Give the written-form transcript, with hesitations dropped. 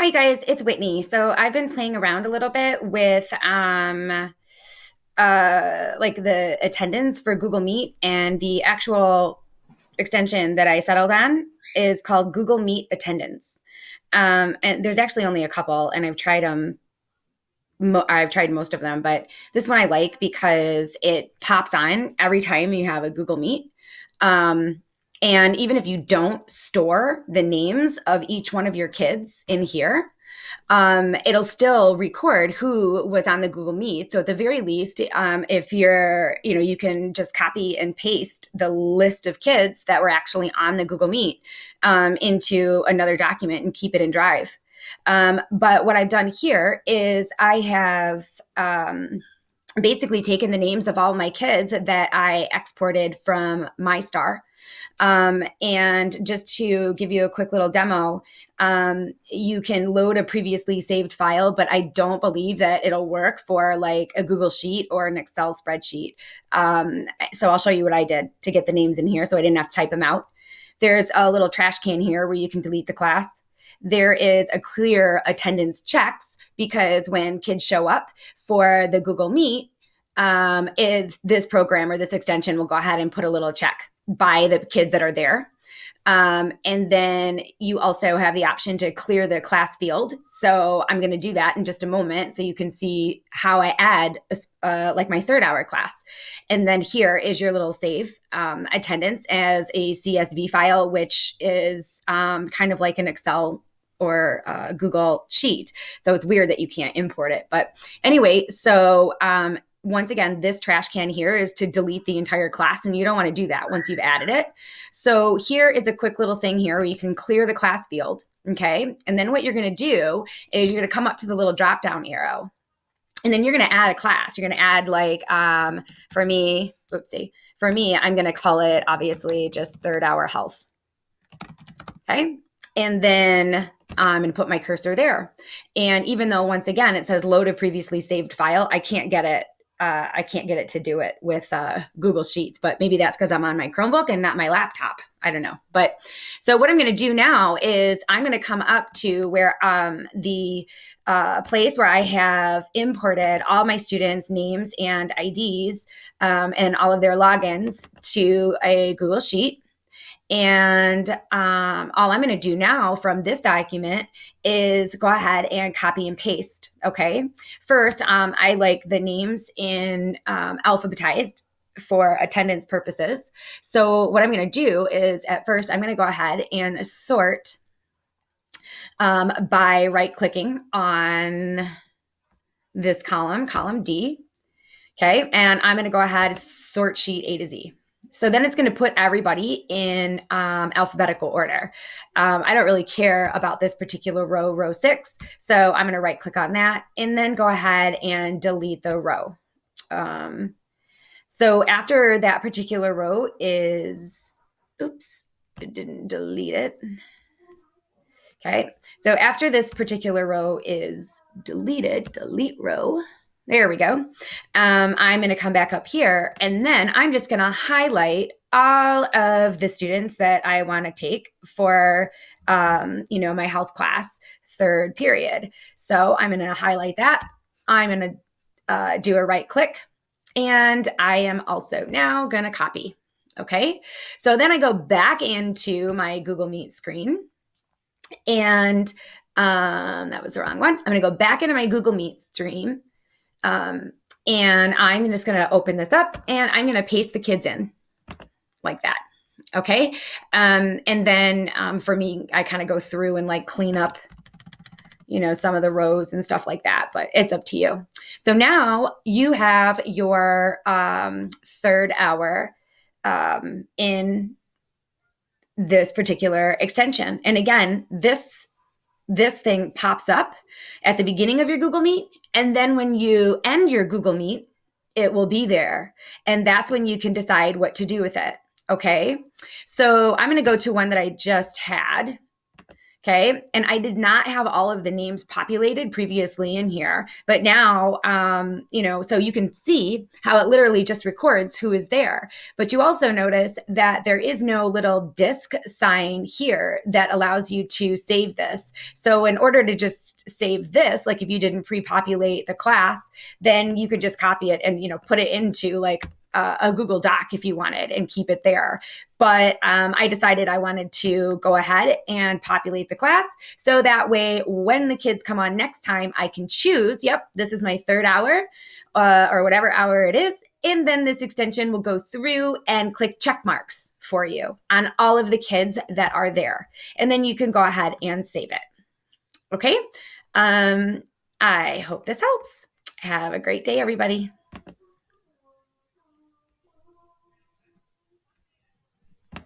Hi guys, it's Whitney. So I've been playing around a little bit with like the attendance for Google Meet, and the actual extension that I settled on is called Google Meet Attendance. And there's actually only a couple, and I've tried them. I've tried most of them, but this one I like because it pops on every time you have a Google Meet. Um, and even if you don't store the names of each one of your kids in here, it'll still record who was on the Google Meet. So at the very least, if you can just copy and paste the list of kids that were actually on the Google Meet into another document and keep it in Drive. But what I've done here is I have basically taken the names of all my kids that I exported from MyStar. And just to give you a quick little demo, you can load a previously saved file, but I don't believe that it'll work for like a Google Sheet or an Excel spreadsheet. So I'll show you what I did to get the names in here so I didn't have to type them out. There's a little trash can here where you can delete the class. There is a clear attendance checks because when kids show up for the Google Meet, this program or this extension will go ahead and put a little check by the kids that are there. And then you also have the option to clear the class field. So I'm going to do that in just a moment so you can see how I add like my third hour class. And then here is your little save attendance as a CSV file, which is kind of like an Excel or Google Sheet. So it's weird that you can't import it. But anyway, so once again, this trash can here is to delete the entire class, and you don't want to do that once you've added it. So here is a quick little thing here where you can clear the class field, okay? And then what you're going to do is you're going to come up to the little drop-down arrow, and then you're going to add a class. You're going to add like, for me, I'm going to call it obviously just third hour health, okay? And then I'm going to put my cursor there. And even though, once again, it says load a previously saved file, I can't get it. I can't get it to do it with Google Sheets, but maybe that's because I'm on my Chromebook and not my laptop. I don't know. But so what I'm going to do now is I'm going to come up to where the place where I have imported all my students' names and IDs and all of their logins to a Google Sheet. And all I'm going to do now from this document is go ahead and copy and paste. Okay. First, I like the names in alphabetized for attendance purposes. So what I'm going to do is at first, I'm going to go ahead and sort by right clicking on this column D. Okay. And I'm going to go ahead, sort sheet A to Z. So then it's going to put everybody in alphabetical order. I don't really care about this particular row 6. So I'm going to right click on that and then go ahead and delete the row. So after that particular row is, oops, it didn't delete it. Okay. So after this particular row is deleted, delete row. There we go. I'm going to come back up here, and then I'm just going to highlight all of the students that I want to take for, my health class third period. So I'm going to highlight that. I'm going to do a right click, and I am also now going to copy. Okay. So then I go back into my Google Meet screen, and that was the wrong one. I'm going to go back into my Google Meet stream. And I'm just going to open this up and I'm going to paste the kids in like that. Okay. And then, for me, I kind of go through and like clean up, some of the rows and stuff like that, but it's up to you. So now you have your, third hour, in this particular extension. And again, this thing pops up at the beginning of your Google Meet. And then when you end your Google Meet, it will be there. And that's when you can decide what to do with it. Okay. So I'm going to go to one that I just had. Okay. And I did not have all of the names populated previously in here, but now, so you can see how it literally just records who is there. But you also notice that there is no little disk sign here that allows you to save this. So in order to just save this, like if you didn't pre-populate the class, then you could just copy it and, put it into like a Google Doc if you wanted and keep it there. But I decided I wanted to go ahead and populate the class. So that way, when the kids come on next time, I can choose, yep, this is my third hour or whatever hour it is. And then this extension will go through and click check marks for you on all of the kids that are there. And then you can go ahead and save it. Okay. I hope this helps. Have a great day, everybody.